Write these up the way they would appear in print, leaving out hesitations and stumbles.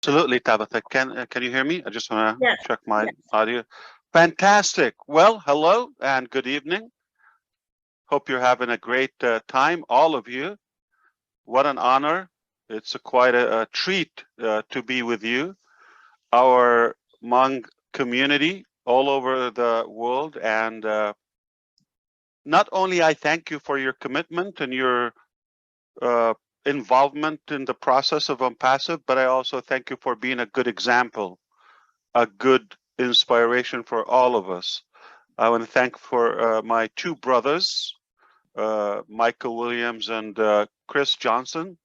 Absolutely, Tabitha. Can you hear me? I just want to Yes. check my audio. Fantastic. Well, hello and good evening. Hope you're having a great time, all of you. What an honor. It's quite a treat to be with you, our Hmong community all over the world. And not only I thank you for your commitment and your uh, involvement in the process of ONPASSIVE, but I also thank you for being a good example, a good inspiration for all of us. I want to thank for my two brothers, Michael Williams and Chris Johnson.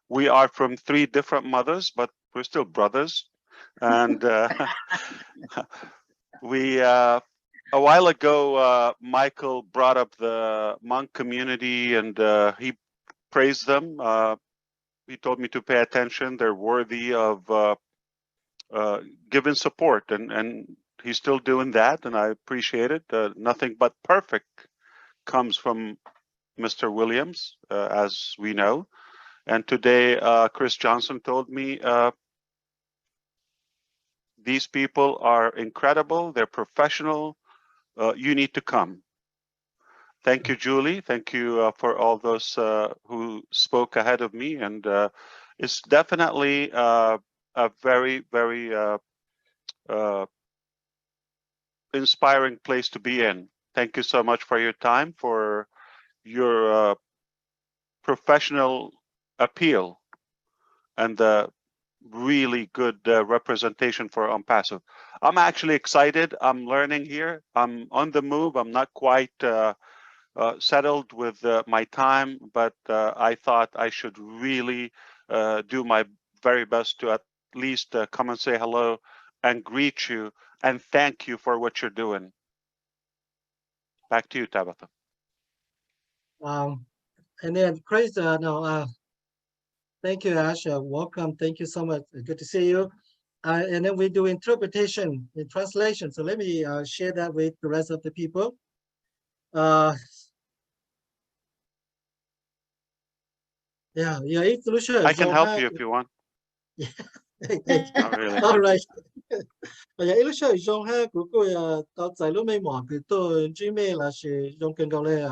We are from three different mothers, but we're still brothers. And we a while ago, Michael brought up the Hmong community, and he praised them. He told me to pay attention. They're worthy of giving support, and he's still doing that, and I appreciate it. Nothing but perfect comes from Mr. Williams, as we know. And today, Chris Johnson told me these people are incredible. They're professional. You need to come. Thank you, Julie. Thank you for all those who spoke ahead of me. And it's definitely a very, very inspiring place to be in. Thank you so much for your time, for your professional appeal, and the really good representation for ONPASSIVE. I'm actually excited. I'm learning here. I'm on the move. I'm not quite settled with my time, but I thought I should really do my very best to at least come and say hello and greet you and thank you for what you're doing. Back to you, Tabitha. And then Chris, thank you, Ash. Welcome. Thank you so much. Good to see you. And then we do interpretation and translation. So let me share that with the rest of the people. Yeah, I can help you if you want. Not really. All right. Dạ, illusion dùng ha của cô tao giải lúc mấy mỏ cái tôi chỉ mê là sẽ dùng cần cầu lệ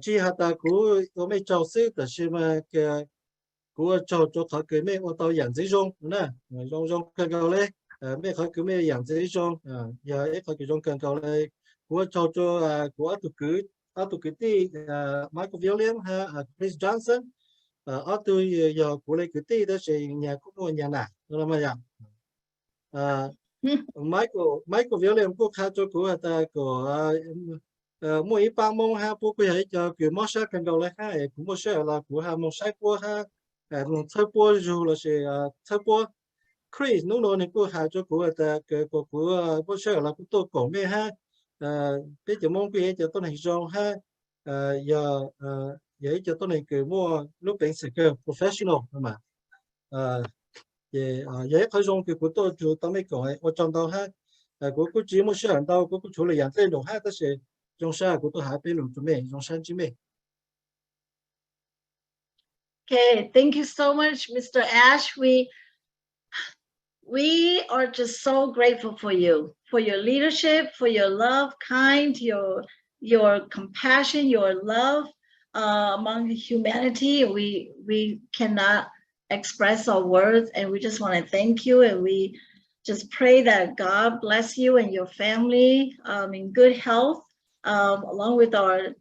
chỉ hạt ta của mấy trâu sư là sẽ mà cái của trâu cho khỏi cái mấy ô tao养dễ dùng nè dùng cần cầu lệ mấy khỏi cái mấy养dễ dùng giờ ít khỏi cái dùng cần cầu lệ của trâu cho của tụ cứ tí Michael Williams ha Chris Johnson ở tôi giờ của lấy cứ tí đó sẽ nhà của tôi nhà nào đó mà vậy Michael Williams cũng khá cho của ta của mỗi ba môn ha bố quý hệ cho kiểu món sắc cần đầu lại ha cũng một số là của ha món sắc của ha thơ bố dù là sẽ thơ bố Chris lúc đó này của ha cho của ta của bố số là của tôi cổ mê ha bây giờ môn quý hệ cho tôi này rong ha giờ vậy cho tôi này kiểu mua lúc bệnh sự cơ professional mà vậy khởi dùng cái của tôi chủ tao mấy cái ở trong đó ha của chỉ một số hàng đâu của chủ là dạng tên đồ ha đó sẽ trong xã của tôi hạ bên lục cho mình trong sáng chỉ mình. Okay, thank you so much, Mr. Ash. We are just so grateful for your leadership, for your love, your compassion, your love among humanity. We cannot express our words, and we just want to thank you, and we just pray that God bless you and your family in good health, along with our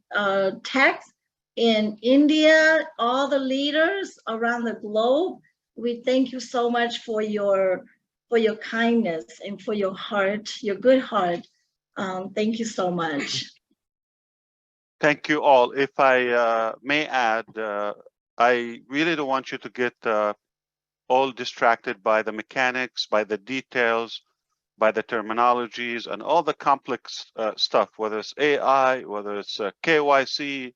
text in India, all the leaders around the globe. We thank you so much for your kindness and for your heart, your good heart. Thank you so much. Thank you all. If I may add, I really don't want you to get all distracted by the mechanics, by the details, by the terminologies, and all the complex stuff, whether it's AI, whether it's KYC,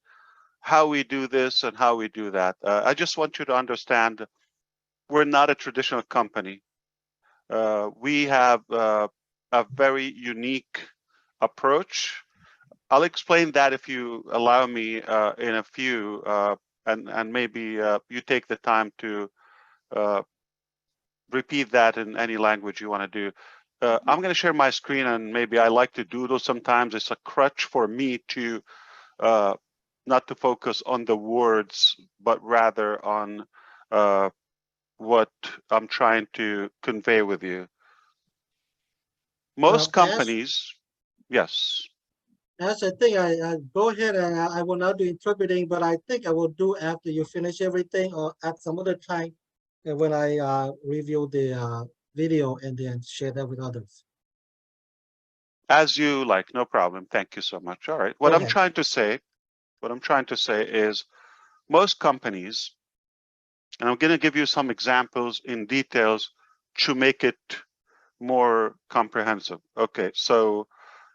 how we do this and how we do that. I just want you to understand we're not a traditional company. We have a very unique approach. I'll explain that if you allow me in a few, and maybe you take the time to repeat that in any language you want to do. I'm going to share my screen, and maybe I like to doodle sometimes. It's a crutch for me to not to focus on the words, but rather on what I'm trying to convey with you. Most companies, yes. As I think I go ahead and I will not do interpreting, but I think I will do after you finish everything or at some other time when I review the video and then share that with others. As you like, no problem. Thank you so much. All right. What I'm trying to say is most companies, and I'm going to give you some examples in details to make it more comprehensive. Okay, so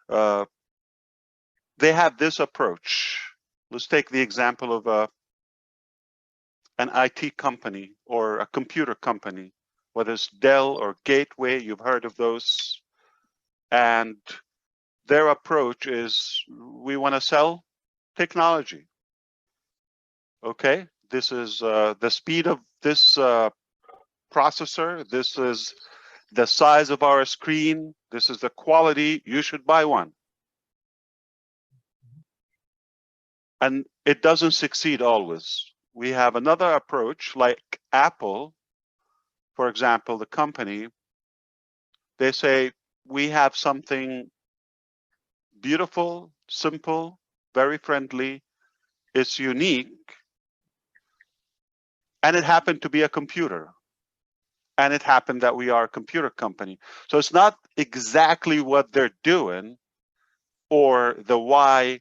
they have this approach. Let's take the example of an IT company or a computer company, whether it's Dell or Gateway, you've heard of those. And their approach is we want to sell technology. Okay, this is the speed of this processor. This is the size of our screen. This is the quality. You should buy one. And it doesn't succeed always. We have another approach like Apple, for example, the company. They say we have something beautiful, simple, very friendly. It's unique. And it happened to be a computer. And it happened that we are a computer company. So it's not exactly what they're doing or the why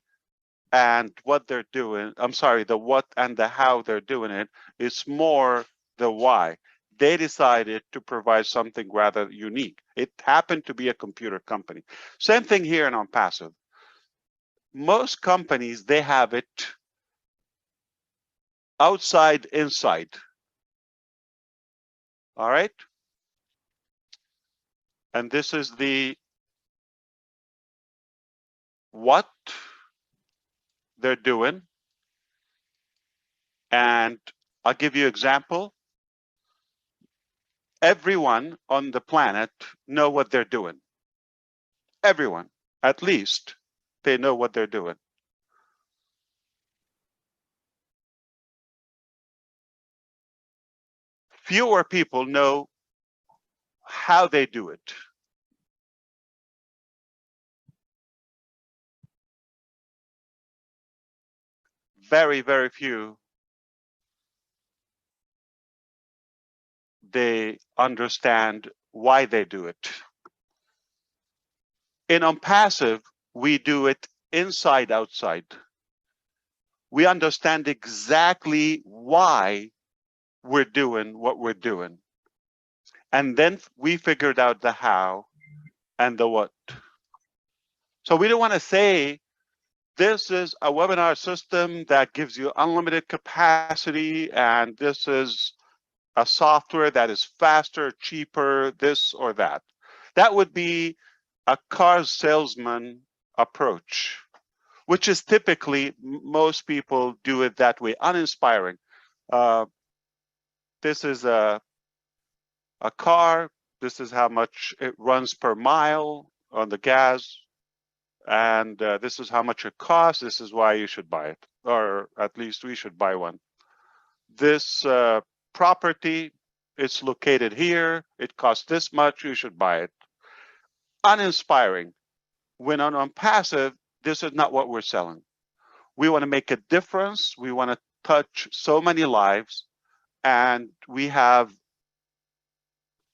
and what they're doing. I'm sorry, the what and the how they're doing it. It's more the why. They decided to provide something rather unique. It happened to be a computer company. Same thing here in ONPASSIVE. Most companies, they have it outside, inside. All right? And this is the what they're doing. And I'll give you an example. Everyone on the planet know what they're doing. Everyone, at least, they know what they're doing. Fewer people know how they do it. Very, very few. They understand why they do it. In ONPASSIVE, we do it inside, outside. We understand exactly why we're doing what we're doing. And then we figured out the how and the what. So we don't want to say, this is a webinar system that gives you unlimited capacity, and this is a software that is faster, cheaper, this or that. That would be a car salesman approach, which is typically, most people do it that way, uninspiring. This is a car. This is how much it runs per mile on the gas. And this is how much it costs. This is why you should buy it, or at least we should buy one. This property, it's located here. It costs this much. You should buy it. Uninspiring. When on ONPASSIVE, this is not what we're selling. We want to make a difference. We want to touch so many lives, and we have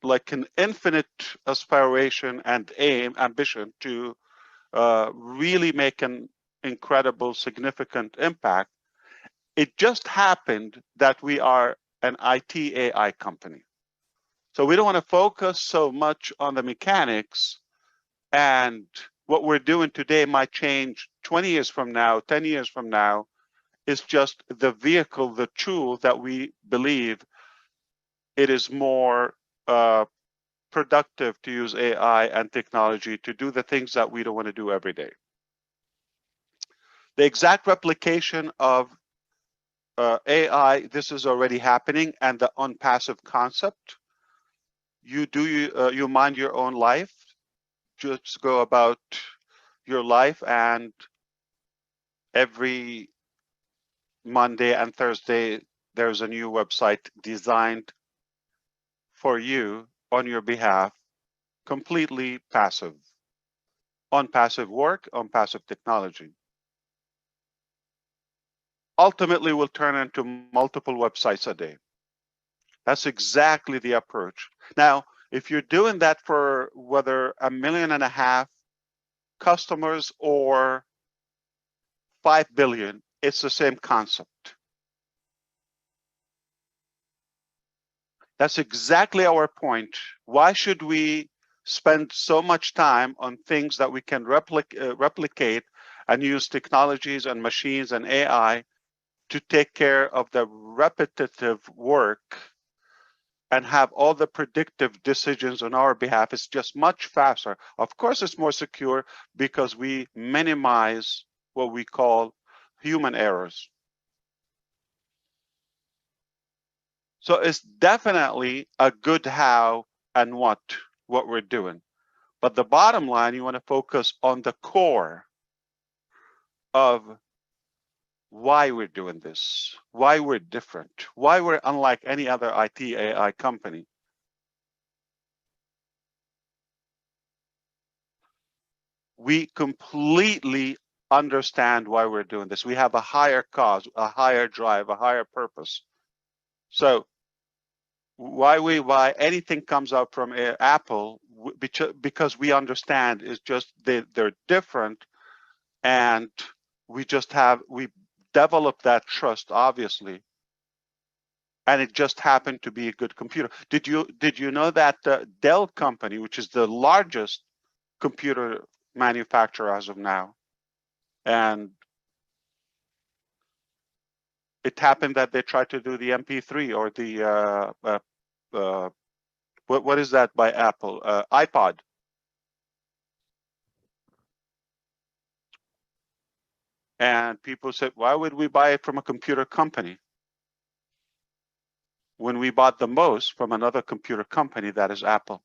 like an infinite aspiration and ambition to really make an incredible, significant impact. It just happened that we are an IT AI company. So we don't want to focus so much on the mechanics, and what we're doing today might change 20 years from now, 10 years from now. It's just the vehicle, the tool that we believe it is more productive to use AI and technology to do the things that we don't want to do every day. The exact replication of AI, this is already happening, and the ONPASSIVE concept. you mind your own life, just go about your life, and every Monday and Thursday there's a new website designed for you on your behalf, completely passive, on passive work, on passive technology. Ultimately will turn into multiple websites a day. That's exactly the approach. Now, if you're doing that for whether 1.5 million customers or 5 billion, it's the same concept. That's exactly our point. Why should we spend so much time on things that we can replicate and use technologies and machines and AI to take care of the repetitive work and have all the predictive decisions on our behalf? It's just much faster. Of course, it's more secure because we minimize what we call human errors. So it's definitely a good how and what we're doing. But the bottom line, you want to focus on the core of why we're doing this, why we're different, why we're unlike any other IT AI company. We completely understand why we're doing this. We have a higher cause, a higher drive, a higher purpose. So why anything comes out from Apple, because we understand is just they're different, and we developed that trust, obviously, and it just happened to be a good computer. Did you know that the Dell company, which is the largest computer manufacturer as of now, and it happened that they tried to do the MP3 or the what is that by Apple, iPod. And people said, why would we buy it from a computer company when we bought the most from another computer company, that is Apple?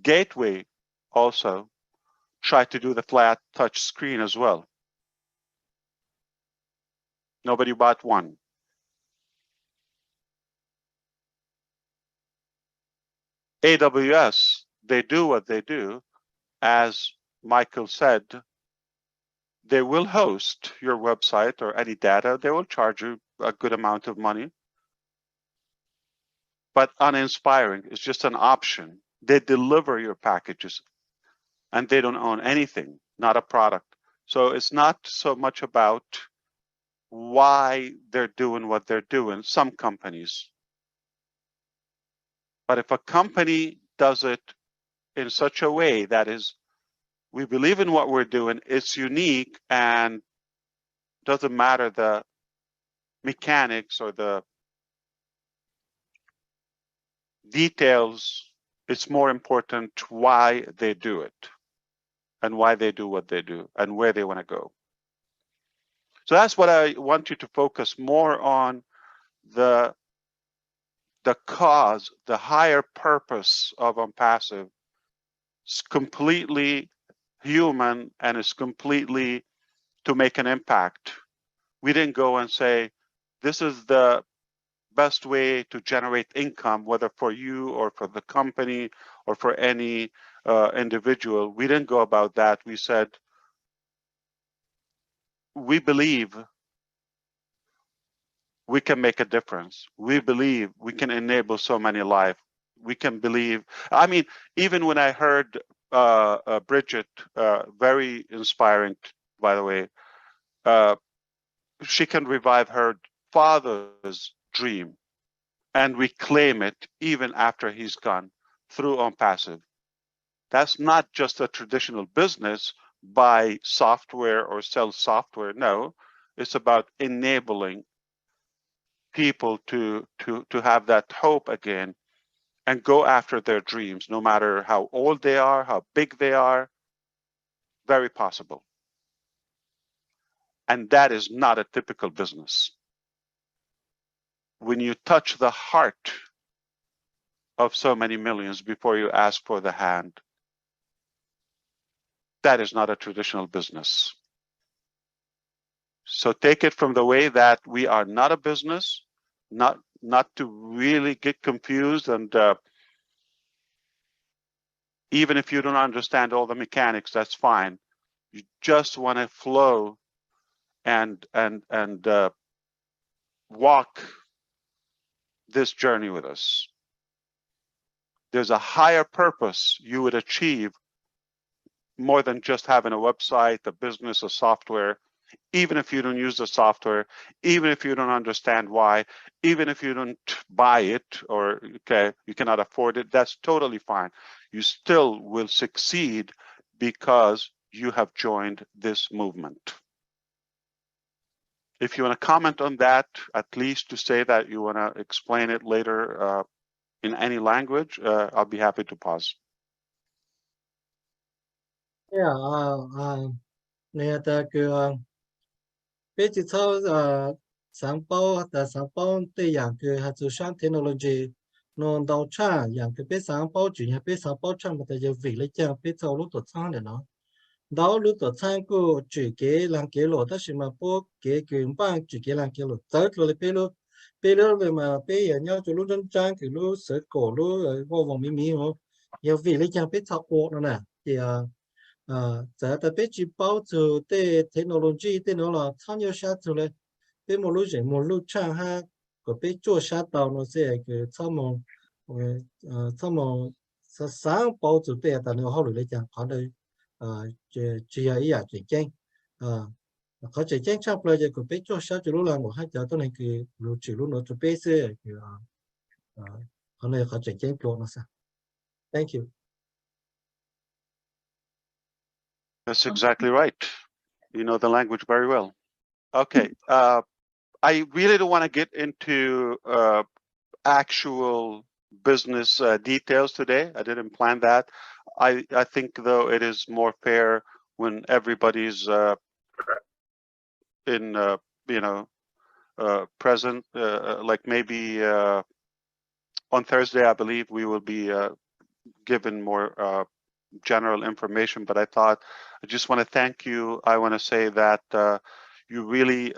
Gateway also tried to do the flat touch screen as well. Nobody bought one. AWS, they do what they do. As Michael said, they will host your website or any data. They will charge you a good amount of money, but uninspiring. It's just an option. They deliver your packages, and they don't own anything, not a product. So it's not so much about why they're doing what they're doing, some companies. But if a company does it in such a way that is, we believe in what we're doing, it's unique, and doesn't matter the mechanics or the details, it's more important why they do it and why they do what they do and where they want to go. So that's what I want you to focus more on, the cause, the higher purpose of ONPASSIVE. It's completely human, and it's completely to make an impact. We didn't go and say, this is the best way to generate income, whether for you or for the company or for any individual. We didn't go about that. We said, we believe we can make a difference. We believe we can enable so many lives. We can believe, I mean, even when I heard Bridget, very inspiring, by the way, she can revive her father's dream and reclaim it even after he's gone through ONPASSIVE. That's not just a traditional business, buy software or sell software. No, it's about enabling people to have that hope again and go after their dreams, no matter how old they are, how big they are. Very possible. And that is not a typical business. When you touch the heart of so many millions before you ask for the hand. That is not a traditional business. So take it from the way that we are not a business, not to really get confused, and even if you don't understand all the mechanics, that's fine. You just want to flow and walk this journey with us. There's a higher purpose you would achieve more than just having a website, a business, a software. Even if you don't use the software, even if you don't understand why, even if you don't buy it, or okay, you cannot afford it, that's totally fine. You still will succeed because you have joined this movement. If you want to comment on that, at least to say that you want to explain it later in any language, I'll be happy to pause. Yeah, nè ta cứ bây giờ sáng bao ta sáng bao tây yang cứ hạt sản technology nó đào cha yang cứ bây sáng bao chuyện hay bây sáng bao chẳng mà ta giờ vì lấy chăng bây giờ lúc tổ sang để nó đào lúc tổ sang cứ chỉ cái làm cái lỗ ta chỉ mà bao cái bang chỉ cái làm cái lỗ tới rồi bây giờ về mà bây giờ nhau cho lúc dân trang thì lúc sửa cổ lúc vô vòng mí mà giờ vì lấy chăng bây giờ cổ nó nè thì giờ ta biết chỉ bảo từ cái technology cái nó là tham gia sát từเลยเป็นmột lúc chẳng ha có biết做sát到nó sẽ cái tham mong sáng bảo từ cái ta nó học được chẳng có đây chỉ ấy chỉ có chỉ tranh chấp lại có biết cho sát từ lúc là một hai giờ tôi này cái lúc chỉ lúc nó từ biết sẽ cái hôm nay có chỉ tranh nó sao. Thank you. That's exactly right. You know the language very well. Okay. I really don't want to get into actual business details today. I didn't plan that. I think, though, it is more fair when everybody's in, present. Like maybe on Thursday, I believe we will be given more general information. But I thought I just want to thank you. I want to say that you really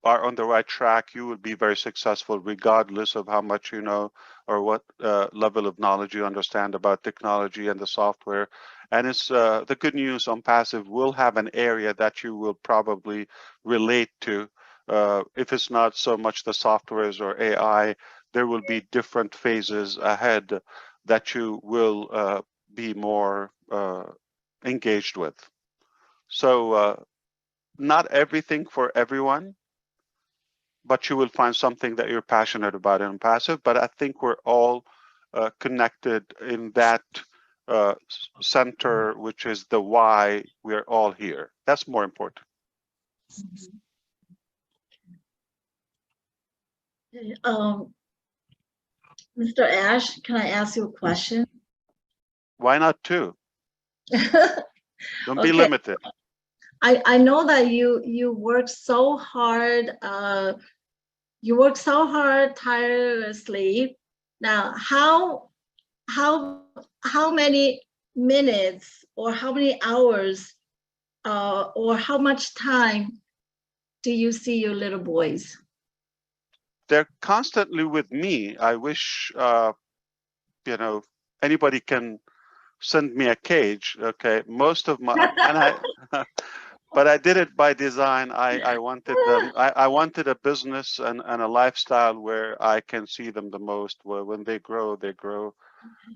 are on the right track. You will be very successful regardless of how much you know or what level of knowledge you understand about technology and the software. And it's the good news ONPASSIVE will have an area that you will probably relate to. If it's not so much the softwares or AI, there will be different phases ahead that you will be more engaged with. So not everything for everyone, but you will find something that you're passionate about in ONPASSIVE. But I think we're all connected in that center, which is the why we're all here. That's more important. Mr. Ash, can I ask you a question? Why not two? Don't be Okay. limited. I know that you work so hard. You work so hard tirelessly. Now, how many minutes or how many hours or how much time do you see your little boys? They're constantly with me. I wish anybody can send me a cage. Okay, most of my but I did it by design. I wanted them. I wanted a business and a lifestyle where I can see them the most. Where when they grow,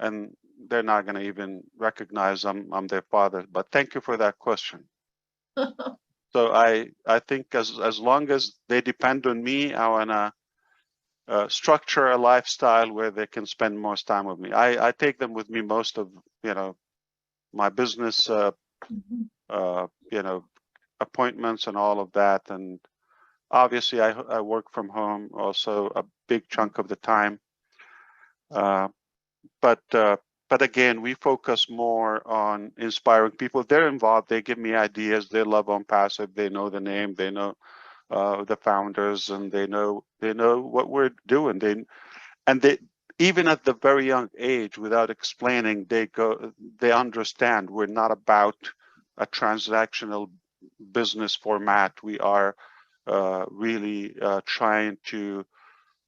and they're not going to even recognize I'm their father. But thank you for that question. So I think as long as they depend on me, I wanna structure a lifestyle where they can spend most time with me. I take them with me most of my business appointments and all of that, and obviously I work from home also a big chunk of the time. But again, we focus more on inspiring people. They're involved. They give me ideas. They love ONPASSIVE. They know the name. They know the founders, and they know what we're doing. even at the very young age, without explaining, they understand we're not about a transactional business format. We are really trying to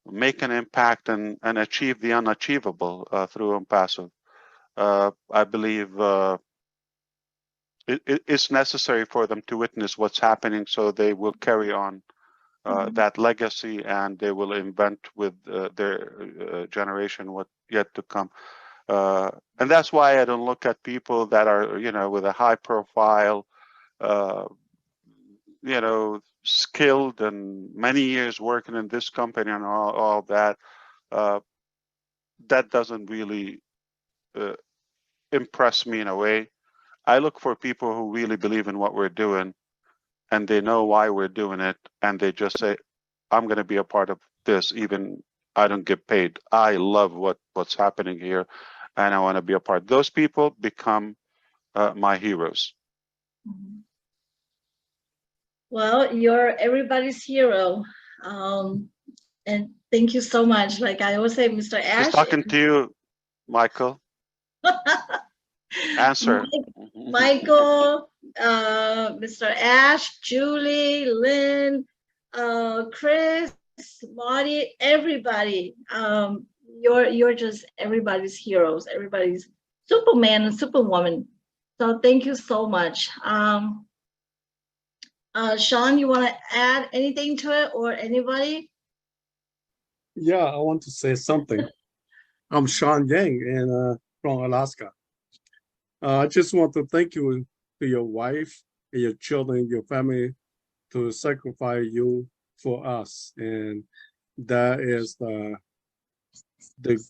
make an impact and achieve the unachievable through ONPASSIVE. I believe it's necessary for them to witness what's happening, so they will carry on that legacy, and they will invent with their generation what yet to come. And that's why I don't look at people that are, with a high profile, skilled and many years working in this company and all that. That doesn't really impress me in a way. I look for people who really believe in what we're doing, and they know why we're doing it, and they just say, I'm going to be a part of this, even I don't get paid. I love what's happening here, and I want to be a part. Those people become my heroes. Well, you're everybody's hero. And thank you so much. Like I always say, Mr. Ash. Just talking to you, Michael. Answer. Michael, Mr. Ash, Julie, Lynn, Chris, Marty, everybody. You're just everybody's heroes, everybody's Superman and Superwoman. So thank you so much. Sean, you want to add anything to it, or anybody? Yeah, I want to say something. I'm Sean Yang and from Alaska. I just want to thank you to your wife and your children, your family, to sacrifice you for us, and that is the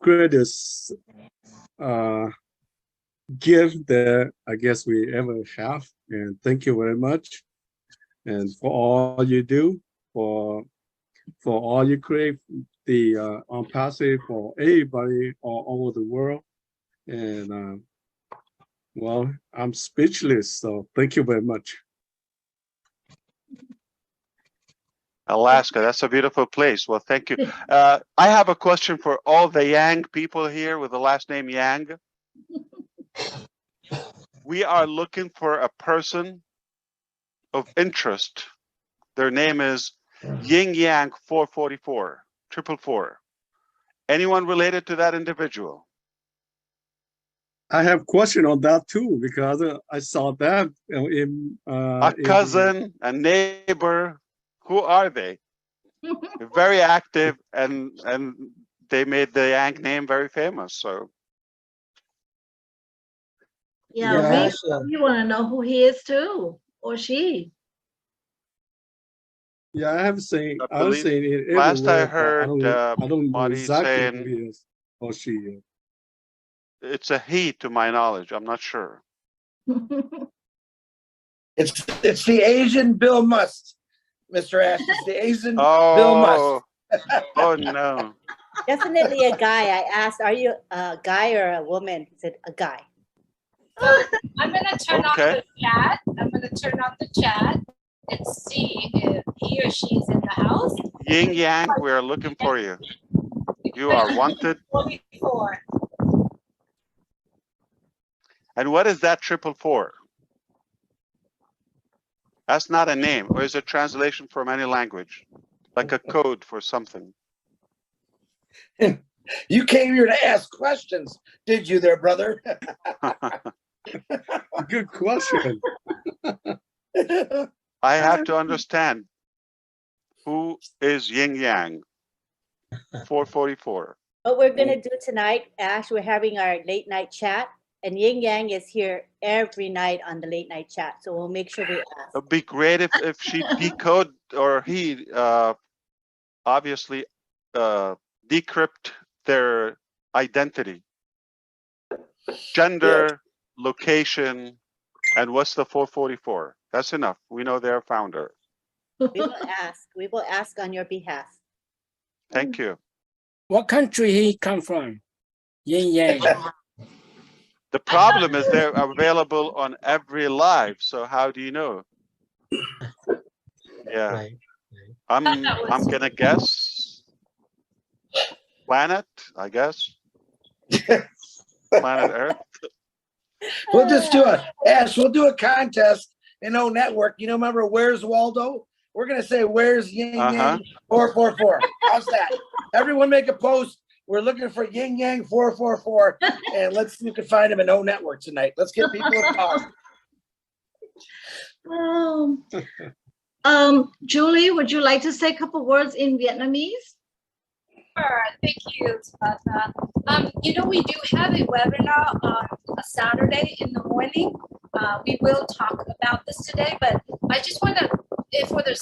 greatest gift that I guess we ever have. And thank you very much, and for all you do, for all you create, the ONPASSIVE for everybody all over the world. And well, I'm speechless, so thank you very much. Alaska, that's a beautiful place. Well, thank you. I have a question for all the Yang people here with the last name Yang. We are looking for a person of interest. Their name is Yin Yang 444, 444. Anyone related to that individual? I have a question on that too, because I saw that in a cousin, a neighbor. Who are they? They're very active, and they made the Yang name very famous. So yeah, we want to know who he is too, or she. Yeah, I have seen. I've seen it everywhere. Last I heard, I don't know exactly saying, who he is or she is. It's a he, to my knowledge. I'm not sure. It's the Asian Bill Must, Mr. Ash. It's the Asian Bill Must. Oh no. Definitely a guy. I asked, are you a guy or a woman? He said, a guy. I'm going to turn off the chat. I'm going to turn off the chat and see if he or she is in the house. Yin Yang, we are looking for you. You are wanted. 44. And what is that 444? That's not a name, or is it translation from any language? Like a code for something? You came here to ask questions, did you there, brother? Good question. I have to understand, who is Yin Yang 444? What we're going to do tonight, Ash, we're having our late night chat, and Yin Yang is here every night on the late night chat. So we'll make sure we ask. It'd be great if she decode, or he obviously decrypt their identity, gender, location, and what's the 444? That's enough. We know their founder. We will ask. We will ask on your behalf. Thank you. What country he come from? Yin Yang. The problem is they're available on every live. So how do you know? Yeah, I'm gonna guess planet, I guess. Planet Earth. We'll just do we'll do a contest in O Network. You know, remember Where's Waldo? We're gonna say Where's Yin Yang 444. How's that? Everyone make a post. We're looking for Yin Yang 444, and let's see if we can find him in O Network tonight. Let's get people involved. Julie, would you like to say a couple words in Vietnamese? Sure, thank you, Tabata. You know, we do have a webinar on a Saturday in the morning. We will talk about this today, but I just want to, for the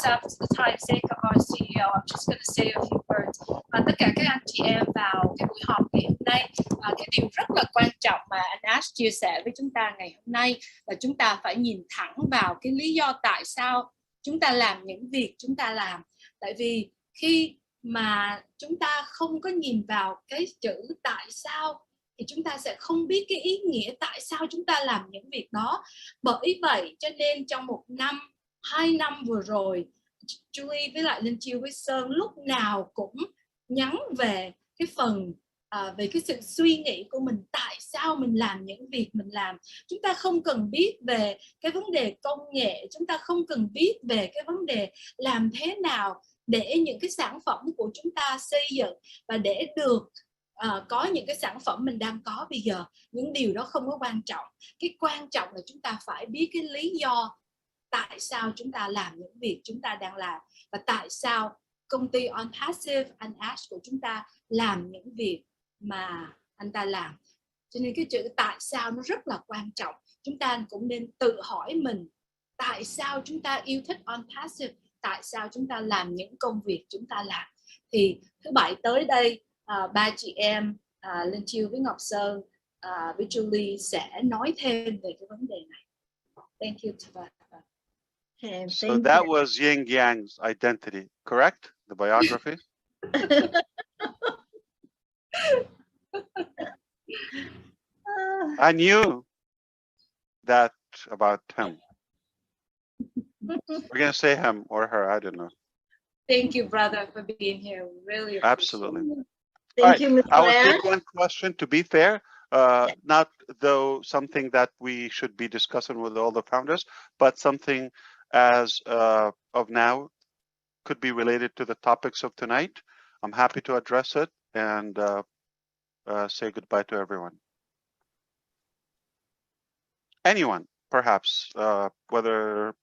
time's sake of our CEO, I'm just going to say a few words. Tất cả các anh chị em vào cái buổi họp ngày hôm nay, cái điều rất là quan trọng mà anh Ash chia sẻ với chúng ta ngày hôm nay là chúng ta phải nhìn thẳng vào cái lý do tại sao chúng ta làm những việc chúng ta làm. Tại vì khi mà chúng ta không có nhìn vào cái chữ tại sao thì chúng ta sẽ không biết cái ý nghĩa tại sao chúng ta làm những việc đó. Bởi vậy cho nên trong 1 năm, 2 năm vừa rồi, Julie với lại Linh Chiêu với Sơn lúc nào cũng nhắn về cái phần về cái sự suy nghĩ của mình, tại sao mình làm những việc mình làm. Chúng ta không cần biết về cái vấn đề công nghệ, chúng ta không cần biết về cái vấn đề làm thế nào để những cái sản phẩm của chúng ta xây dựng và để được có những cái sản phẩm mình đang có bây giờ. Những điều đó không có quan trọng. Cái quan trọng là chúng ta phải biết cái lý do tại sao chúng ta làm những việc chúng ta đang làm và tại sao công ty ONPASSIVE, anh Ash của chúng ta làm những việc mà anh ta làm. Cho nên cái chữ tại sao nó rất là quan trọng. Chúng ta cũng nên tự hỏi mình tại sao chúng ta yêu thích ONPASSIVE, tại sao chúng ta làm những công việc chúng ta làm. Thì thứ Bảy tới đây, ba chị em Linh Chiêu với Ngọc Sơn với Julie sẽ nói thêm về cái vấn đề này. Thank you. Okay, so that was Yin Yang's identity, correct? The biography? I knew that about him. We're going to say him or her, I don't know. Thank you, brother, for being here. Really appreciate Absolutely. it. Thank you, Mr. I will take one question, to be fair, not though something that we should be discussing with all the founders, but something as of now could be related to the topics of tonight. I'm happy to address it and say goodbye to everyone. Anyone, perhaps, whether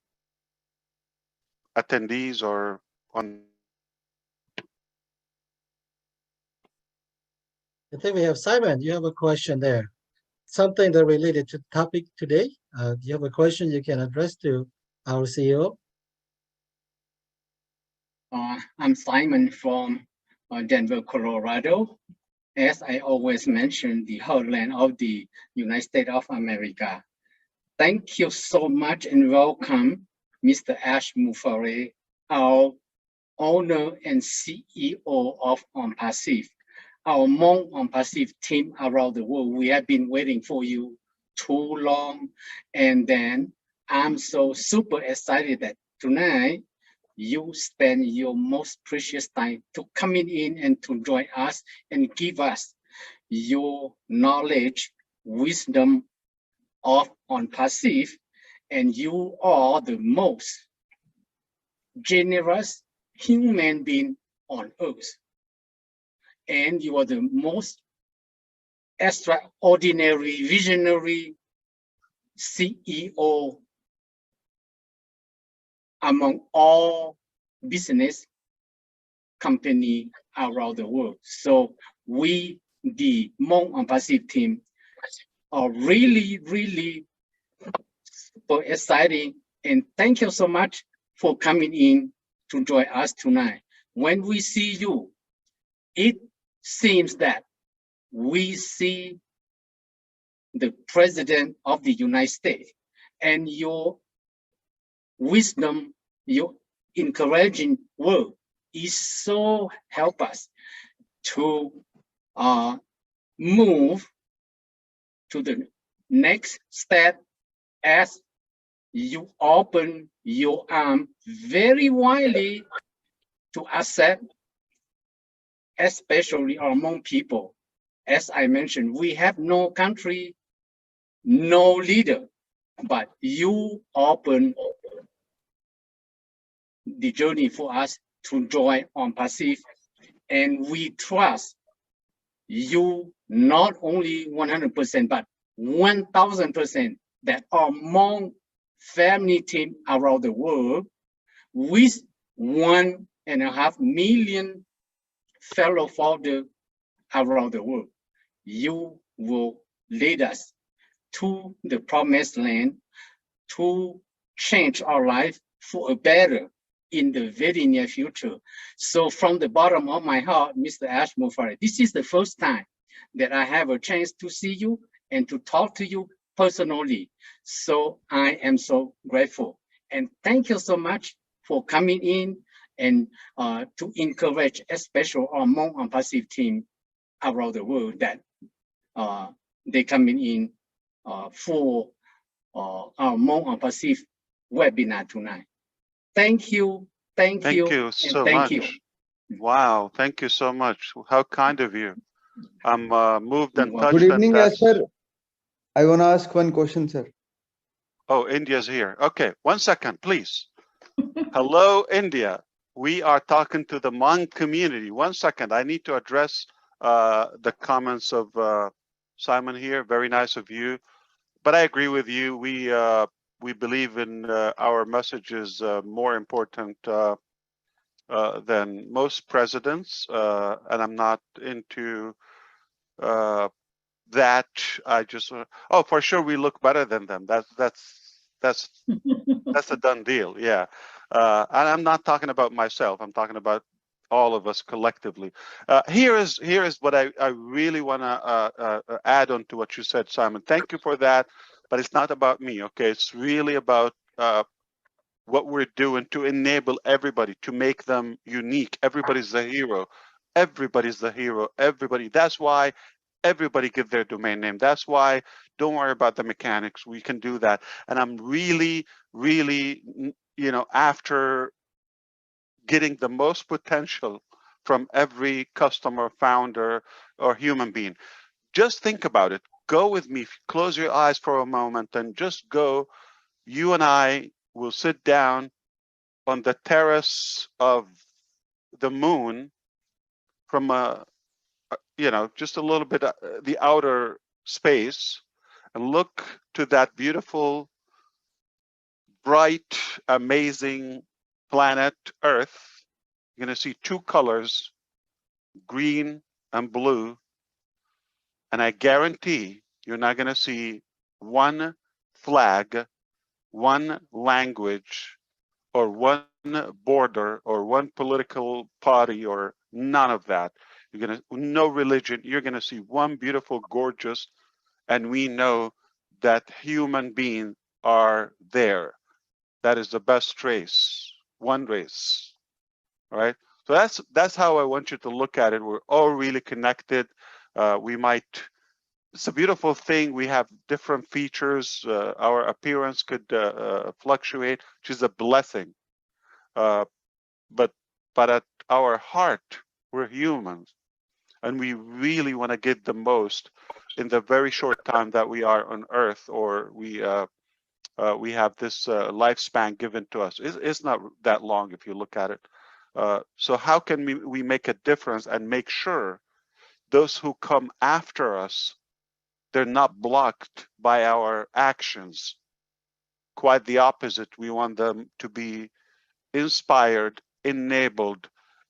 attendees or on. I think we have Simon. You have a question there. Something that related to the topic today. Do you have a question you can address to our CEO? I'm Simon from Denver, Colorado. As I always mention, the heartland of the United States of America. Thank you so much and welcome, Mr. Ash MUFAREH, our owner and CEO of ONPASSIVE. Our Hmong ONPASSIVE team around the world, we have been waiting for you too long. And then I'm so super excited that tonight you spend your most precious time to coming in and to join us and give us your knowledge, wisdom of ONPASSIVE. And you are the most generous human being on earth. And you are the most extraordinary, visionary CEO among all business company around the world. So we, the Hmong ONPASSIVE team, are really, really super exciting. And thank you so much for coming in to join us tonight. When we see you, it seems that we see the President of the United States, and your wisdom, your encouraging word is so help us to move to the next step as you open your arm very widely to accept especially our Hmong people. As I mentioned, we have no country, no leader, but you open the journey for us to join ONPASSIVE, and we trust you not only 100%, but 1000% that our Hmong family team around the world with 1.5 million fellow founders around the world, you will lead us to the promised land to change our life for a better in the very near future. So from the bottom of my heart, Mr. Ash MUFAREH, this is the first time that I have a chance to see you and to talk to you personally. So I am so grateful. And thank you so much for coming in and to encourage, especially our Hmong ONPASSIVE team around the world that they coming in for our Hmong ONPASSIVE webinar tonight. Thank you, thank you, and so thank much. you. Wow, thank you so much. How kind of you. I'm moved and Well, touched. Good evening, that sir. I want to ask one question, sir. Oh, India's here. Okay, 1 second, please. Hello, India. We are talking to the Hmong community. 1 second, I need to address the comments of Simon here. Very nice of you. But I agree with you. We believe in our message is more important than most presidents, and I'm not into that. I just oh, for sure we look better than them. That's a done deal. Yeah, and I'm not talking about myself. I'm talking about all of us collectively. Here is what I really want to add on to what you said, Simon. Thank you for that. But it's not about me. Okay, it's really about what we're doing to enable everybody, to make them unique. Everybody's the hero. Everybody's the hero. Everybody. That's why everybody give their domain name. That's why don't worry about the mechanics. We can do that. And I'm really, really, after getting the most potential from every customer, founder, or human being. Just think about it. Go with me. Close your eyes for a moment and just go. You and I will sit down on the terrace of the moon from just a little bit the outer space and look to that beautiful, bright, amazing planet Earth. You're going to see two colors, green and blue. And I guarantee you're not going to see one flag, one language, or one border, or one political party, or none of that. You're going to, no religion. You're going to see one beautiful, gorgeous, and we know that human beings are there. That is the best race, one race, right? So that's how I want you to look at it. We're all really connected. It's a beautiful thing. We have different features. Our appearance could fluctuate, which is a blessing. But at our heart, we're humans, and we really want to get the most in the very short time that we are on Earth, or we have this lifespan given to us. It's not that long if you look at it. So how can we make a difference and make sure those who come after us, they're not blocked by our actions? Quite the opposite. We want them to be inspired, enabled,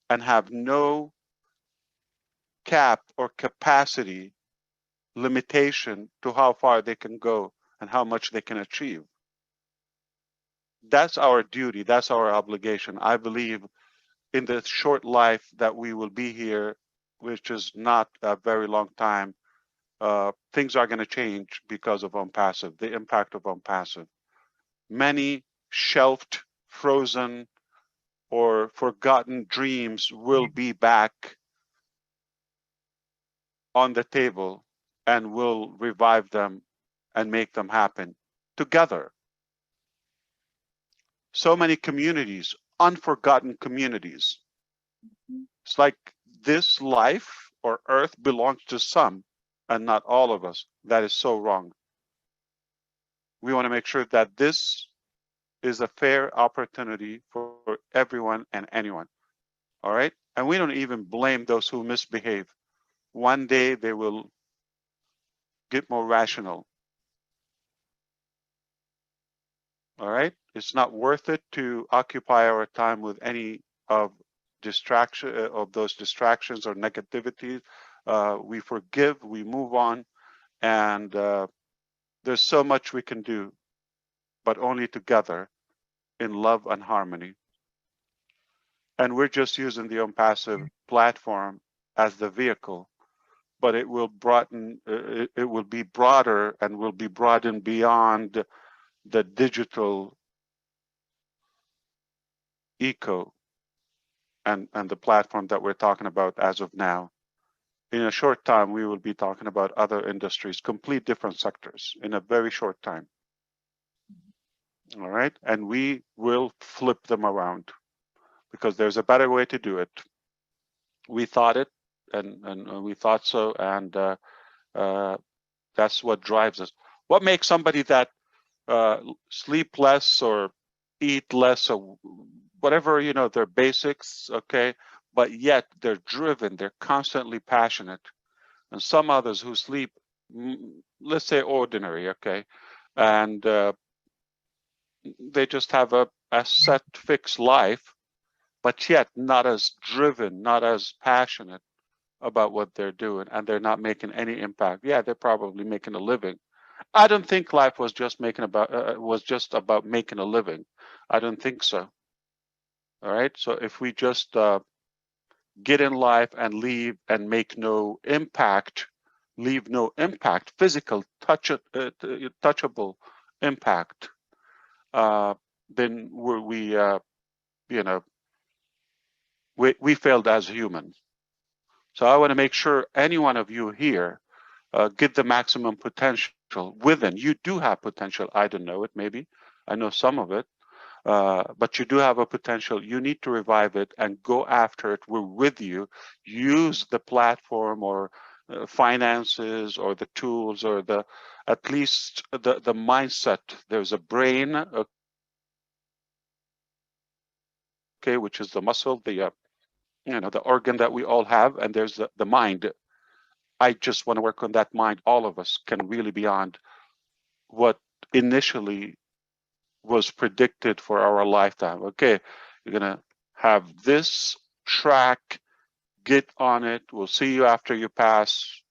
and have no cap or capacity limitation to how far they can go and how much they can achieve. That's our duty. That's our obligation. I believe in the short life that we will be here, which is not a very long time, things are going to change because of ONPASSIVE, the impact of ONPASSIVE. Many shelved, frozen, or forgotten dreams will be back on the table, and we'll revive them and make them happen together. So many communities, unforgotten communities. It's like this life or earth belongs to some and not all of us. That is so wrong. We want to make sure that this is a fair opportunity for everyone and anyone. All right? And we don't even blame those who misbehave. One day they will get more rational. All right? It's not worth it to occupy our time with any of those distractions or negativity. We forgive, we move on, and there's so much we can do, but only together in love and harmony. And we're just using the ONPASSIVE platform as the vehicle, but it will broaden, it will be broader and will be broadened beyond the digital eco and the platform that we're talking about as of now. In a short time, we will be talking about other industries, complete different sectors in a very short time. All right, and we will flip them around because there's a better way to do it. We thought it, and we thought so, and that's what drives us. What makes somebody that sleep less or eat less or whatever, you know, their basics, okay, but yet they're driven, they're constantly passionate. And some others who sleep, let's say ordinary, okay, and they just have a set fixed life, but yet not as driven, not as passionate about what they're doing, and they're not making any impact. Yeah, they're probably making a living. I don't think life was just about making a living. I don't think so. All right. So if we just get in life and leave and make no impact, leave no impact, physical, touchable impact, then we failed as humans. So I want to make sure any one of you here get the maximum potential within. You do have potential. I don't know it, maybe. I know some of it. But you do have a potential. You need to revive it and go after it. We're with you. Use the platform or finances or the tools or at least the mindset. There's a brain, okay, which is the muscle, the organ that we all have, and there's the mind. I just want to work on that mind. All of us can really beyond what initially was predicted for our lifetime. Okay, you're gonna have this track, get on it. We'll see you after you pass.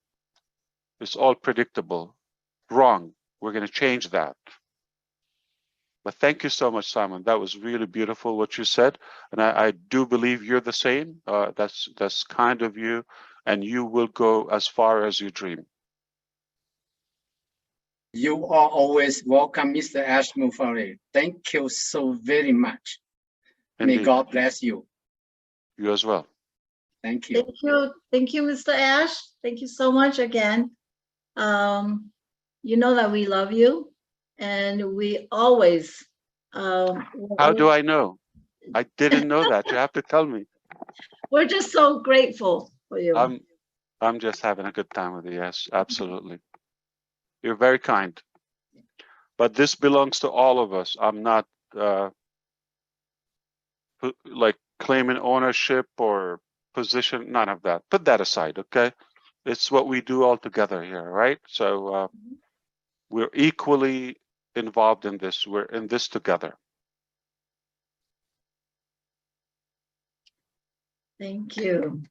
It's all predictable. Wrong. We're gonna change that. But thank you so much, Simon. That was really beautiful what you said, and I do believe you're the same. That's kind of you, and you will go as far as you dream. You are always welcome, Mr. Ash MUFAREH. Thank you so very much. Indeed. May God bless you. You as well. Thank you. Thank you. Thank you, Mr. Ash. Thank you so much again. You know that we love you, and we always. How do I know? I didn't know that. You have to tell me. We're just so grateful for you. I'm just having a good time with you. Yes, absolutely. You're very kind. But this belongs to all of us. I'm not like claiming ownership or position, none of that. Put that aside, okay? It's what we do all together here, right? So we're equally involved in this. We're in this together. Thank you.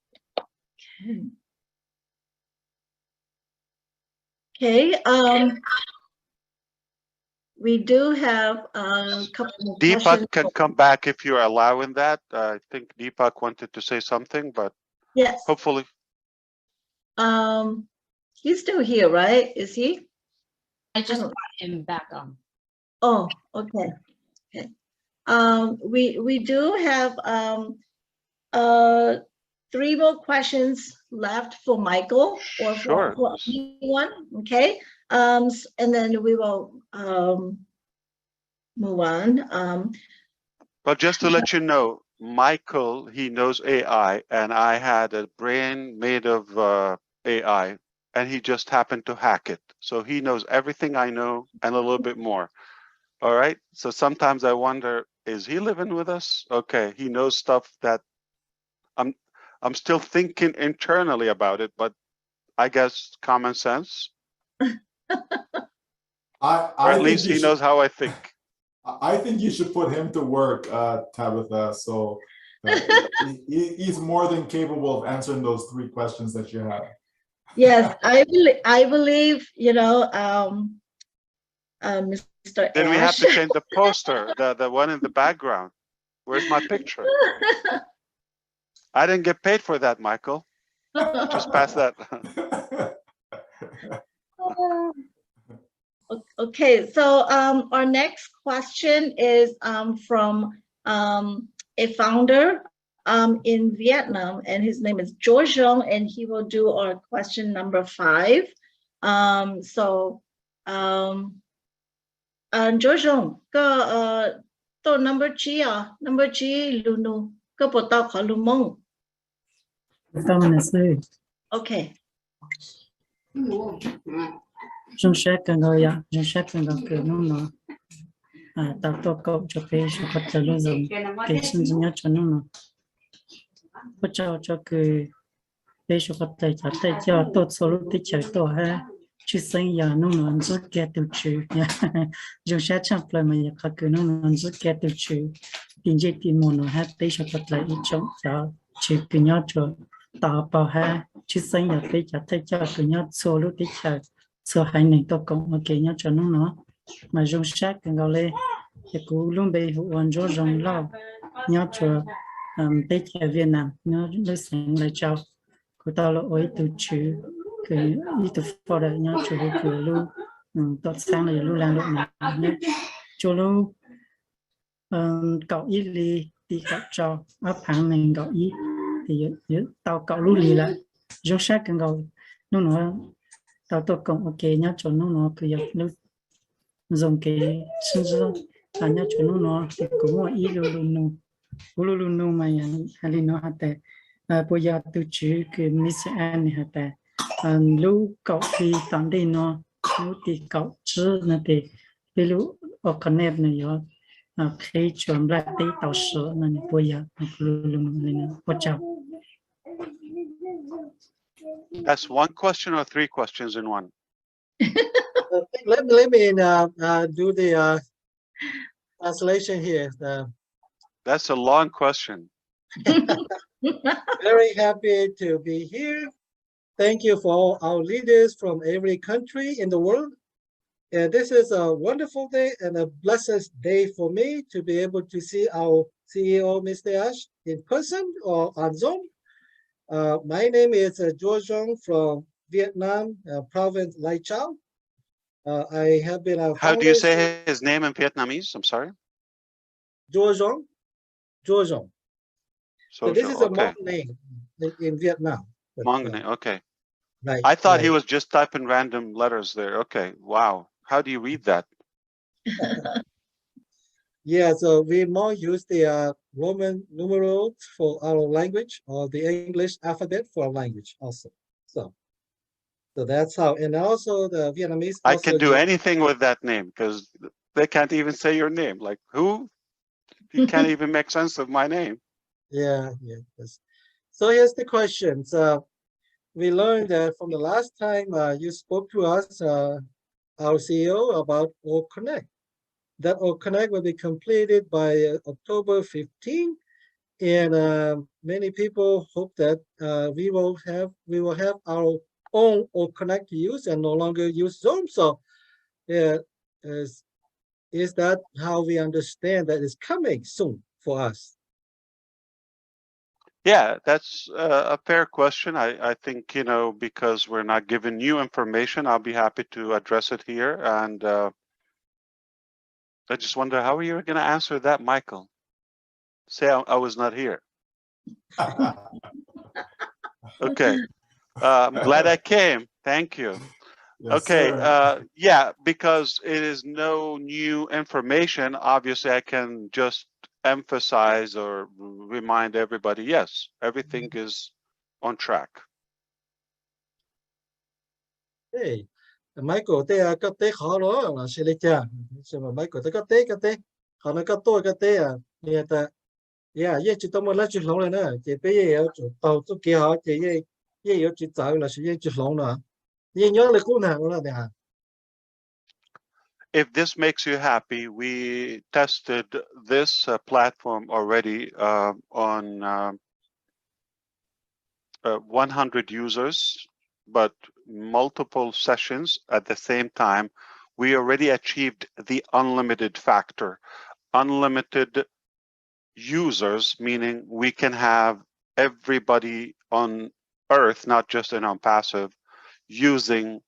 Okay. We do have a couple of Deepak questions. can come back if you're allowing that. I think Deepak wanted to say something, but yes, hopefully. He's still here, right? Is he? I just brought him back on. Oh, okay. Okay. We do have 3 more questions left for Michael or Sure. for anyone. Okay. And then we will move on. But just to let you know, Michael, he knows AI, and I had a brain made of AI, and he just happened to hack it. So he knows everything I know and a little bit more. All right. So sometimes I wonder, is he living with us? Okay, he knows stuff that I'm still thinking internally about it, but I guess common sense. Or at least he knows how I think. I think you should put him to work, Tabitha. So he's more than capable of answering those 3 questions that you have. Yes, I believe, you know, Mr. Then we have Ash. to change the poster, the one in the background. Where's my picture? I didn't get paid for that, Michael. Just pass that. Okay, so our next question is from a founder in Vietnam, and his name is George Jong, and he will do our question number 5. George Jong, to number 9 number 9 Lunu, cơ bộ tao khó lưu mông. Okay. Chúng sẽ cần gọi ya, chúng sẽ cần gọi kiểu nó tạo tổ cộng cho cái sự phát triển luôn dùng cái sinh sinh nhất cho nó bắt đầu cho cái sự phát triển cho tới cho tốt số lúc tích chạy tổ ha chứ sinh ya nó rất kẹt từ chữ chúng sẽ chẳng phải mà ya các cái nó rất kẹt từ chữ tin chỉ tin một nó ha tới sự phát triển trong cho chữ cái nhau cho tạo bảo ha chứ sinh ya tới cho cái nhau số lúc tích chạy số hai này tôi cũng ok nhau cho nó mà dùng sát cần gọi lên thì cũng luôn bị hoàn cho rong lao nhau cho tới tại Việt Nam nó đối xử lại chào của tao là ối từ chữ cái ý từ phò đại nhau cho cái kiểu luôn tốt sang là luôn làm được nhé cho luôn cậu ý li thì cậu cho áp hàng mình cậu ý thì tao cậu luôn lì lại dùng sát cần gọi nó tao tôi cũng ok nhá cho nó cứ dập nó dùng cái sinh dưỡng là nhá cho nó thì cũng là ý luôn luôn mà hay nó hạt tệ bây giờ tôi chỉ cái Miss Anne hạt tệ lúc cậu thì tạm đi nó lúc thì cậu chứ là thì lúc ở connect này rồi khi chuẩn bị tới tàu sữa này bây giờ luôn lên bắt đầu. That's one question or 3 questions in one? Let me do the translation here. That's a long question. Very happy to be here. Thank you for all our leaders from every country in the world. And this is a wonderful day and a blessed day for me to be able to see our CEO, Mr. Ash, in person or on Zoom. My name is George Jong from Vietnam, province Lai Châu. I have been a How do you say his name in Vietnamese? I'm sorry. George Jong. George Jong. So this is a okay. Hmong name in Vietnam. Hmong name, okay. Right, I thought right. he was just typing random letters there. Okay, wow. How do you read that? Yeah, so we more use the Roman numerals for our language or the English alphabet for our language also. So that's how, and also the Vietnamese. I can do anything with that name because they can't even say your name. Like who? You can't even make sense of my name. Yeah. Yes. So here's the questions. We learned that from the last time you spoke to us, our CEO, about All Connect. That All Connect will be completed by October 15, and many people hope that we will have our own All Connect to use and no longer use Zoom. So, is that how we understand that it's coming soon for us? Yeah, that's a fair question. I think, you know, because we're not given new information, I'll be happy to address it here. And I just wonder how are you going to answer that, Michael? Say I was not here. Okay. I'm glad I came. Thank you. Yes, okay. sir. Yeah, because it is no new information. Obviously, I can just emphasize or remind everybody, yes, everything is on track. Hey, Michael, they are got they hollow, la Shilicha. So Michael, they got they, Hanaka to got there. Yeah, that, yeah, yet you don't let you long enough. They pay you to get out, ye, you to tell us, ye just long. Ye, you're the good. If this makes you happy, we tested this platform already on 100 users, but multiple sessions at the same time. We already achieved the unlimited factor. Unlimited users, meaning we can have everybody on Earth, not just in ONPASSIVE, using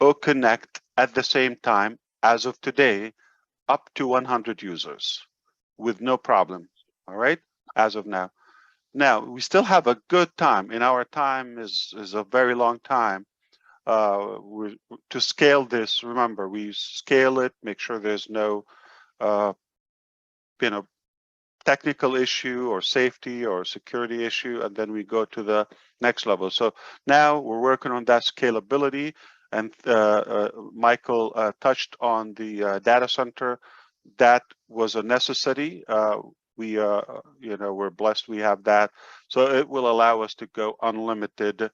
OConnect at the same time as of today, up to 100 users with no problem. All right, as of now. Now we still have a good time. In our time is a very long time. To scale this, remember, we scale it, make sure there's no technical issue or safety or security issue, and then we go to the next level. So now we're working on that scalability, and Michael touched on the data center. That was a necessity. We're blessed we have that. So it will allow us to go unlimited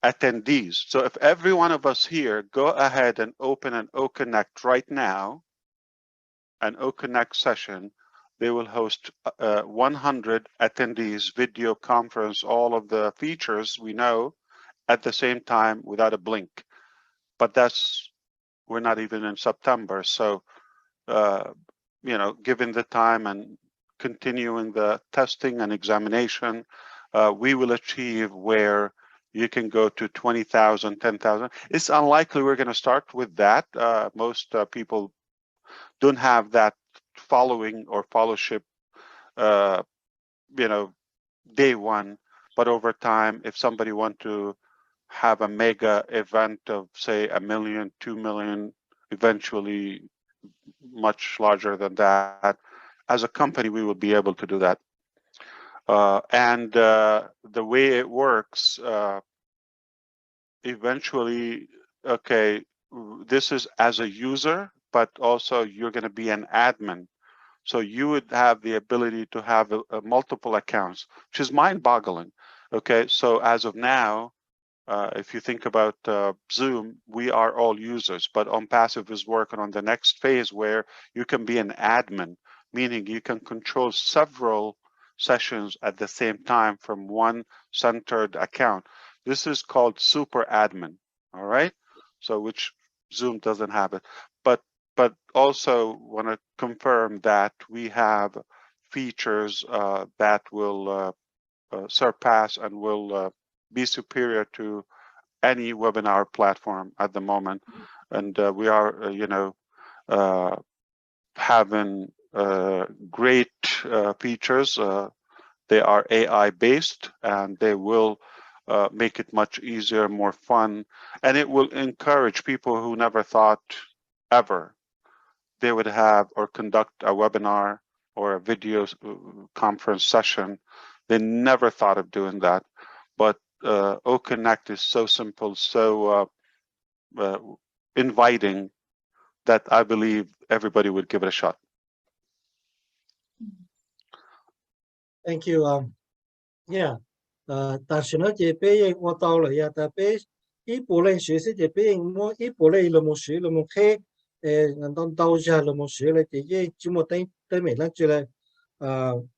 attendees. So if every one of us here go ahead and open an OConnect right now, an OConnect session, they will host 100 attendees, video conference, all of the features we know at the same time without a blink. But we're not even in September. So, given the time and continuing the testing and examination, we will achieve where you can go to 20,000, 10,000. It's unlikely we're going to start with that. Most people don't have that following or fellowship, day one. But over time, if somebody want to have a mega event of say 1 million, 2 million, eventually much larger than that, as a company, we will be able to do that. And the way it works, eventually, okay, this is as a user, but also you're going to be an admin. So you would have the ability to have multiple accounts, which is mind-boggling. Okay, so as of now, if you think about Zoom, we are all users, but ONPASSIVE is working on the next phase where you can be an admin, meaning you can control several sessions at the same time from one centered account. This is called super admin, all right? So which Zoom doesn't have it. But also want to confirm that we have features that will surpass and will be superior to any webinar platform at the moment. And we are, having great features. They are AI based, and they will make it much easier, more fun, and it will encourage people who never thought ever they would have or conduct a webinar or a video conference session. They never thought of doing that. But OConnect is so simple, so inviting, that I believe everybody would give it a shot. Thank you. Yeah. 但是呢，这边我到了呀，但边一部分学习这边我一部分了么学了么开，当到下了么学了，这些就么等没了就来，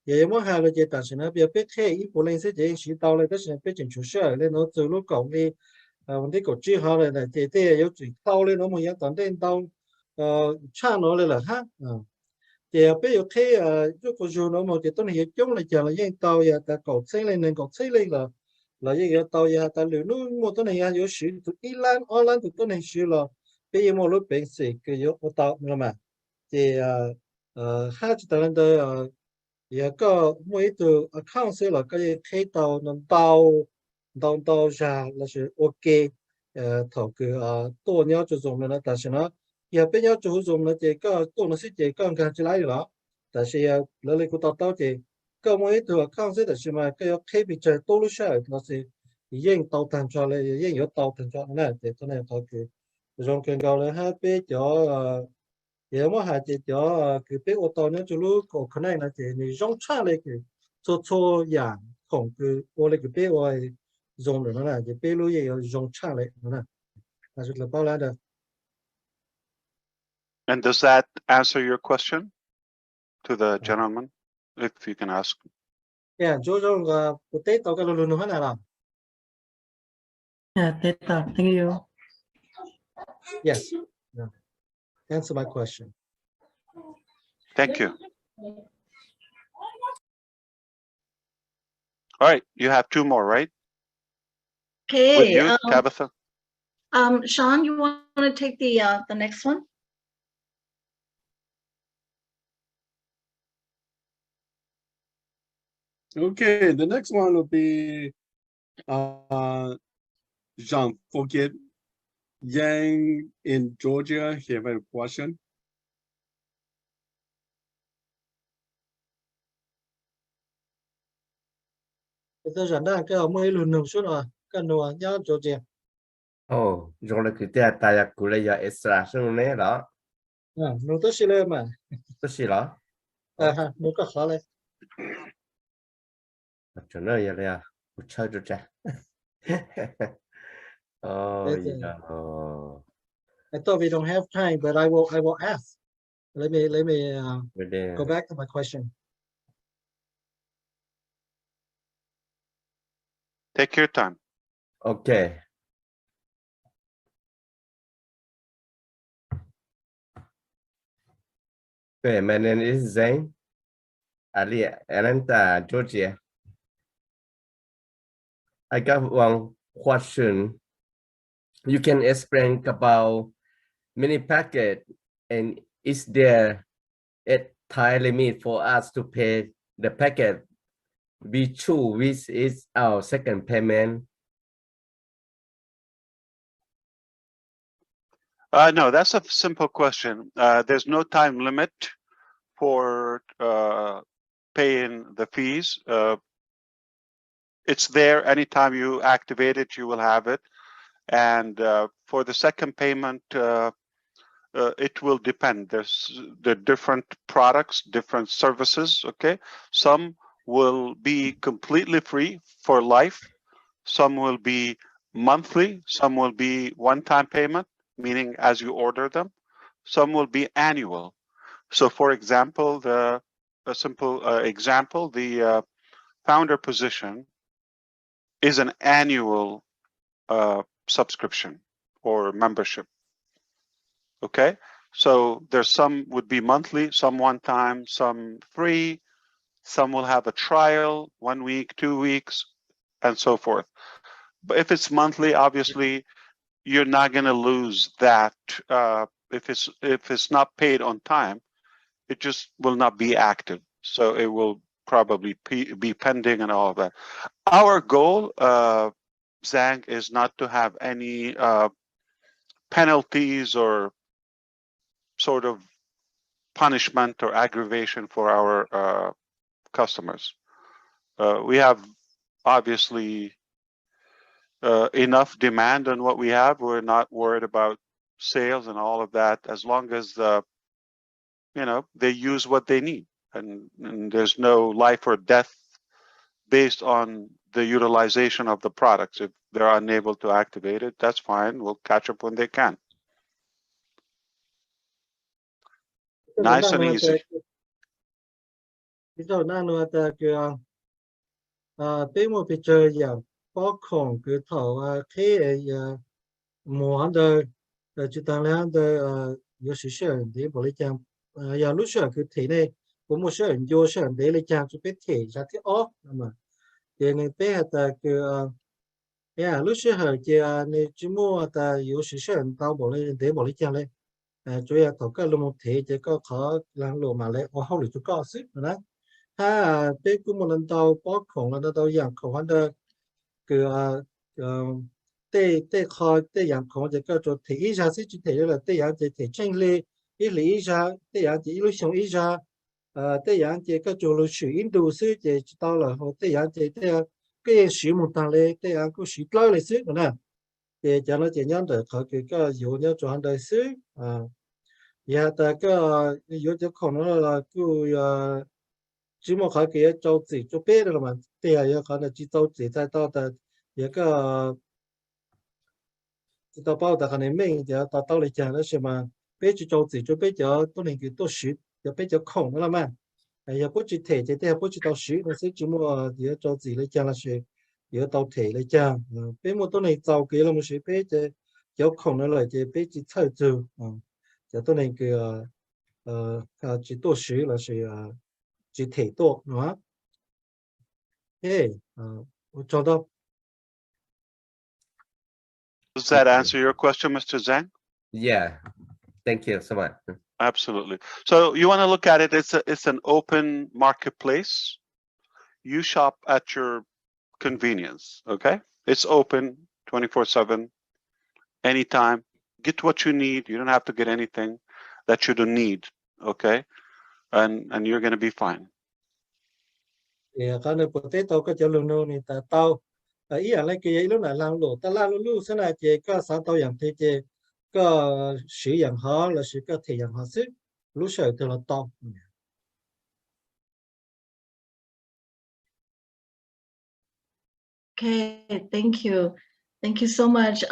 也么还了这，但是呢，别开一部分是这学到了，但是别进出社了，那走路讲的，我这个最好了呢，这有最到了，那么也当等到，差了了哈，thì bây giờ khi cho cô chú nó một cái tuần hiện chung là chờ là những tàu ya ta cầu xây lên nên cầu xây lên là những tàu ya ta lưu nó một tuần này có sử dụng Iran online từ tuần này sử là bây giờ một lúc bên sĩ cái có tàu nữa mà thì hai chỉ tàu đó ya có mỗi từ account sẽ là cái khi tàu nó tàu ra là sự ok thầu cái tổ nhau cho dùng là ta sẽ nó ya bây giờ cho dùng là cái tổ nó sẽ cái con cái lại đó 但是那里个到的，个我一头看是的是嘛，个要开比较多了些，那是已到单出来，已有到单出来，对，真的到个，用更高了还比较也么还是叫个比我到那就路个可能那是你用差那个做样ของ个我那个比我用的那就比路也要用差嘞那，那是了包来的。And does that answer your question to the gentleman? If you can ask. Yeah, 就用个不对到个路路那啦。Yeah, Teta, thank you. Yes. Yeah. Answer my question. Thank you. All right, you have two more, right? With Okay. you, Tabitha? Sean, you want to take the next one? Okay, the next one will be Jean Forget Yang in Georgia. He have a question. Tôi rằng đó cái ông ấy luôn nằm xuống rồi, cái nó nhớ chỗ gì? Oh, rồi là cái tia tay của lấy giờ extra xuống nè đó. Nó tới xí lên mà. Tất nhiên đó. Ha, nó có khó lên. Cho nó vậy là chơi cho cha. Oh, yeah. I thought we don't have time, but I will ask. Let me go back to my question. Take your time. Okay. Okay, my name is Zane. Ali, Atlanta, Georgia. I got one question. You can explain about mini packet, and is there a time limit for us to pay the packet we choose, which is our second payment? No, that's a simple question. There's no time limit for paying the fees. It's there anytime you activate it, you will have it. And for the second payment, it will depend. There's the different products, different services. Okay, some will be completely free for life. Some will be monthly. Some will be one-time payment, meaning as you order them. Some will be annual. So, for example, a simple example, the founder position is an annual subscription or membership. Okay, so there's some would be monthly, some one time, some free, some will have a trial, 1 week, 2 weeks, and so forth. But if it's monthly, obviously, you're not going to lose that. If it's not paid on time, it just will not be active. So it will probably be pending and all of that. Our goal, Zhang, is not to have any penalties or sort of punishment or aggravation for our customers. We have obviously enough demand on what we have. We're not worried about sales and all of that, as long as they use what they need, and there's no life or death based on the utilization of the products. If they're unable to activate it, that's fine. We'll catch up when they can. Nice and easy. lúc xưa hồi kia này chỉ mua ta yếu sự kiện tao bỏ lên để bỏ lên trang lên chủ yếu thầu cái lô một thế chỉ có khó làm lô mà lại ở hậu được chút có sức nữa ha cái cũng một lần tao bỏ khổng là tao dạng khổng hơn đó cái tê khó tê dạng khổng chỉ có chỗ thể ý ra sẽ chỉ thể là tê dạng chỉ thể tranh lệ ý lý ra tê dạng chỉ lúc xong ý ra thế dạng chỉ có chỗ lưu sử Indo xứ chỉ tao là họ thế dạng chỉ thế cái sử một thằng lệ thế dạng có sử lâu lịch sử nữa nè thì cho nó chỉ nhớ được họ cái dụ nhớ cho anh đời xứ giờ ta cái dụ cho con nó là cứ chỉ một cái châu chỉ cho bé rồi mà thế giờ có là chỉ châu chỉ tại tao ta giờ cái tao bảo ta cái này mình giờ tao tao lấy tiền đó xem mà bé chỉ châu chỉ cho bé giờ tôi nên cái tôi sử giờ bé giờ không nữa mà giờ bố chỉ thể thì bố chỉ tao sử nó sẽ chỉ một giờ châu chỉ lấy tiền là sử giờ tao thể lấy tiền bé một tôi này giàu cái là một sử bé giờ không nữa là giờ bé chỉ chơi chơi giờ tôi nên cái chỉ tôi sử là sử chỉ thể tôi nữa hey cho đâu. Does that answer your question, Mr. Zhang? Yeah, thank you so much. Absolutely. So you want to look at it, it's an open marketplace. You shop at your convenience, okay? It's open 24/7, anytime. Get what you need. You don't have to get anything that you don't need, okay? And you're going to be fine. Yeah, cái này potato cái chỗ luôn này ta tao ý là cái gì lúc nào làm lỗ ta làm lỗ sẽ là chỉ có sao tao làm thế chỉ có sử dụng họ là sử có thể dùng họ sức lúc sau thì là tao. Okay, thank you so much.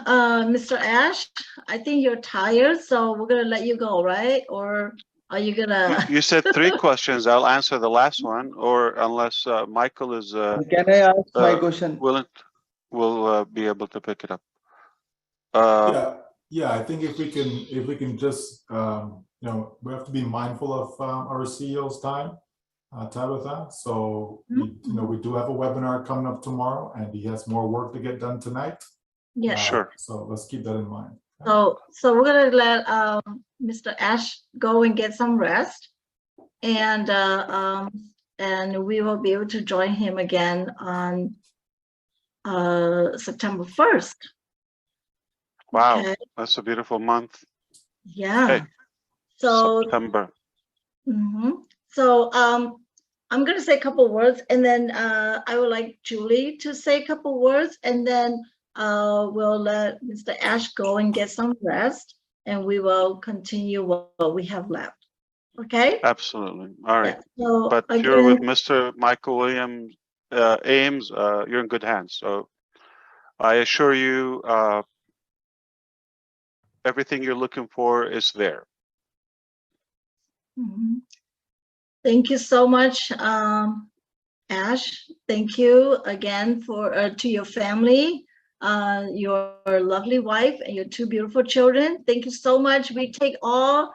Mr. Ash, I think you're tired, so we're gonna let you go, right? Or are you gonna? You said 3 questions. I'll answer the last one, or unless Michael is Can I ask my question? We'll be able to pick it up. Yeah. I think if we can just you know, we have to be mindful of our CEO's time, Tabitha. So you know, we do have a webinar coming up tomorrow, and he has more work to get done tonight. Yeah, sure. So let's keep that in mind. So we're gonna let Mr. Ash go and get some rest, and we will be able to join him again on September 1st. Wow, okay. That's a beautiful month. Yeah. Hey, So September. So I'm gonna say a couple words, and then I would like Julie to say a couple words, and then we'll let Mr. Ash go and get some rest, and we will continue what we have left. Okay? Absolutely. All right. Yeah. So but again, you're with Mr. Michael Williams Ames. You're in good hands. So I assure you, everything you're looking for is there. Thank you so much, Ash. Thank you again for to your family, your lovely wife, and your 2 beautiful children. Thank you so much. We take all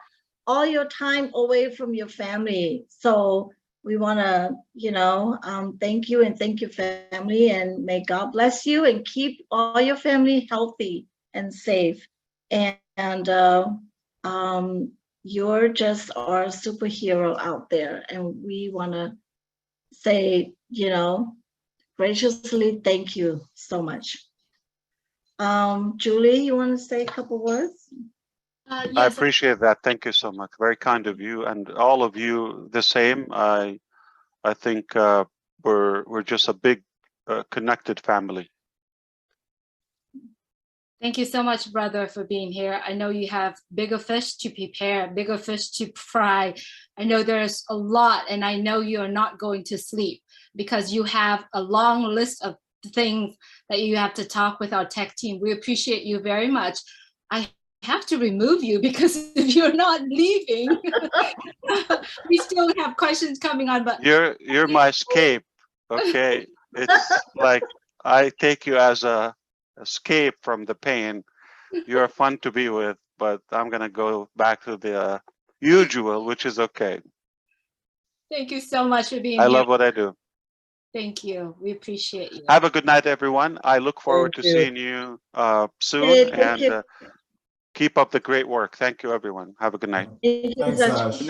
your time away from your family, so we want to, you know, thank you, and thank your family, and may God bless you and keep all your family healthy and safe. And you're just our superhero out there, and we want to say, you know, graciously thank you so much. Julie, you want to say a couple words? I Yes, appreciate that. Thank you so much. Very kind of you, and all of you the same. I think we're just a big connected family. Thank you so much, brother, for being here. I know you have bigger fish to prepare, bigger fish to fry. I know there's a lot, and I know you're not going to sleep because you have a long list of things that you have to talk with our tech team. We appreciate you very much. I have to remove you because if you're not leaving, we still have questions coming on. But You're my escape. Okay, it's like I take you as a escape from the pain. You're fun to be with, but I'm gonna go back to the usual, which is okay. Thank you so much for being I here. love what I do. Thank you. We appreciate you. Have a good night, everyone. I look forward to seeing you soon, and keep up the great work. Thank you, everyone. Have a good night. Thanks, Ash.